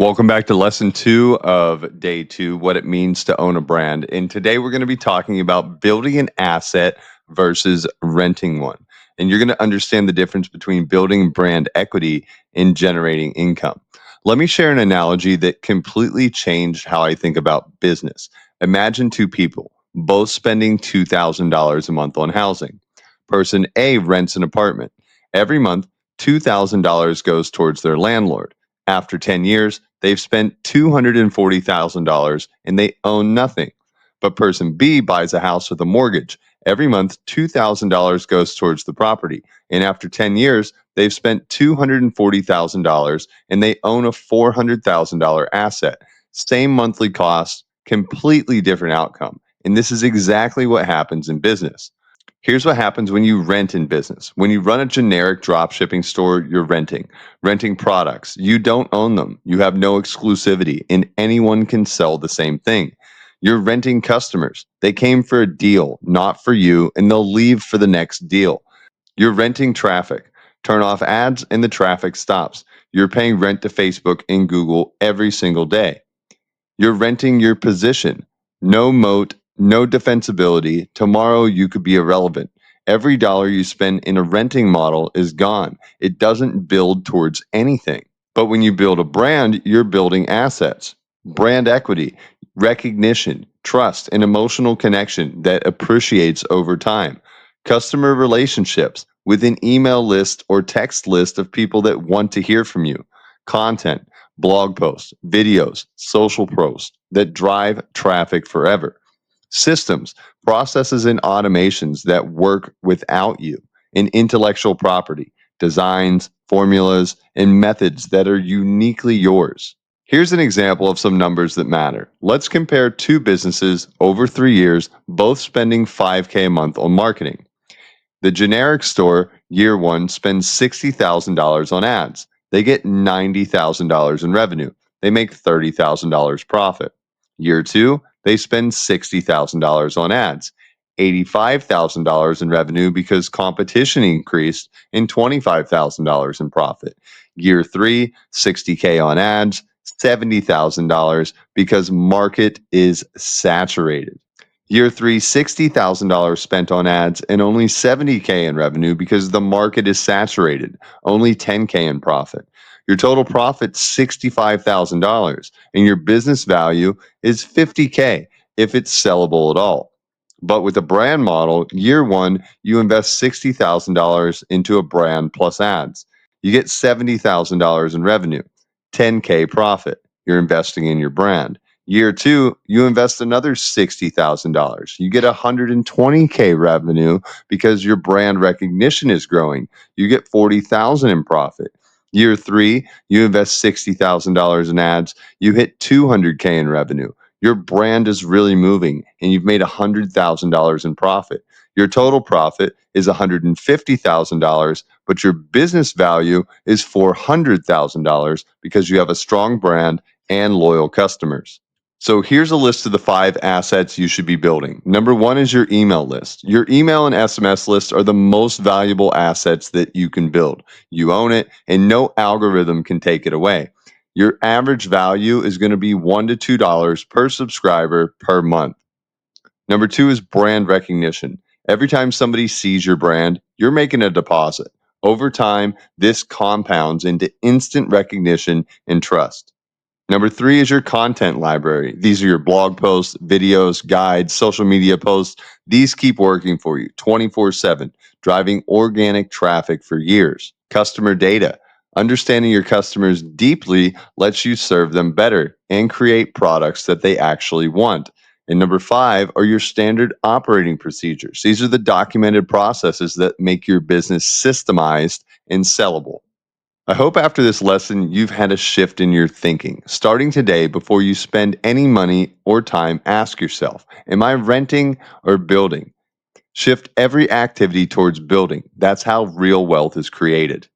Welcome back to lesson 2 of day 2, what it means to own a brand. And today we're going to be talking about building an asset versus renting one. And you're going to understand the difference between building brand equity and generating income. Let me share an analogy that completely changed how I think about business. Imagine two people, both spending $2,000 a month on housing. Person A rents an apartment. Every month, $2,000 goes towards their landlord. After 10 years, they've spent $240,000 and they own nothing. But person B buys a house with a mortgage. Every month, $2,000 goes towards the property. And after 10 years, they've spent $240,000 and they own a $400,000 asset. Same monthly cost, completely different outcome. And this is exactly what happens in business. Here's what happens when you rent in business. When you run a generic drop shipping store, you're renting products. You don't own them. You have no exclusivity, and anyone can sell the same thing. You're renting customers. They came for a deal, not for you, and they'll leave for the next deal. You're renting traffic. Turn off ads and the traffic stops. You're paying rent to Facebook and Google every single day. You're renting your position. No moat, no defensibility. Tomorrow you could be irrelevant. Every dollar you spend in a renting model is gone. It doesn't build towards anything. But when you build a brand, you're building assets, brand equity, recognition, trust, and emotional connection that appreciates over time. Customer relationships with an email list or text list of people that want to hear from you. Content, blog posts, videos, social posts that drive traffic forever. Systems, processes, and automations that work without you. And intellectual property, designs, formulas, and methods that are uniquely yours. Here's an example of some numbers that matter. Let's compare two businesses over 3 years, both spending $5K a month on marketing. The generic store, year one, spends $60,000 on ads. They get $90,000 in revenue. They make $30,000 profit. Year two, they spend $60,000 on ads, $85,000 in revenue because competition increased, and $25,000 in profit. Year three, $60K on ads, $70,000 because market is saturated. Year three, $60,000 spent on ads and only $70K in revenue because the market is saturated, only $10K in profit. Your total profit's $65,000 and your business value is $50K if it's sellable at all. But with a brand model, year one, you invest $60,000 into a brand plus ads. You get $70,000 in revenue, 10K profit. You're investing in your brand. Year two, you invest another $60,000. You get $120K revenue because your brand recognition is growing. You get $40,000 in profit. Year three, you invest $60,000 in ads. You hit $200K in revenue. Your brand is really moving and you've made $100,000 in profit. Your total profit is $150,000, but your business value is $400,000 because you have a strong brand and loyal customers. So here's a list of the 5 assets you should be building. Number 1 is your email list. Your email and SMS lists are the most valuable assets that you can build. You own it, and no algorithm can take it away. Your average value is going to be $1 to $2 per subscriber per month. Number 2 is brand recognition. Every time somebody sees your brand, you're making a deposit. Over time, this compounds into instant recognition and trust. Number 3 is your content library. These are your blog posts, videos, guides, social media posts. These keep working for you 24/7, driving organic traffic for years. Customer data. Understanding your customers deeply lets you serve them better and create products that they actually want. And number 5 are your standard operating procedures. These are the documented processes that make your business systemized and sellable. I hope after this lesson you've had a shift in your thinking. Starting today, before you spend any money or time, ask yourself, am I renting or building? Shift every activity towards building. That's how real wealth is created.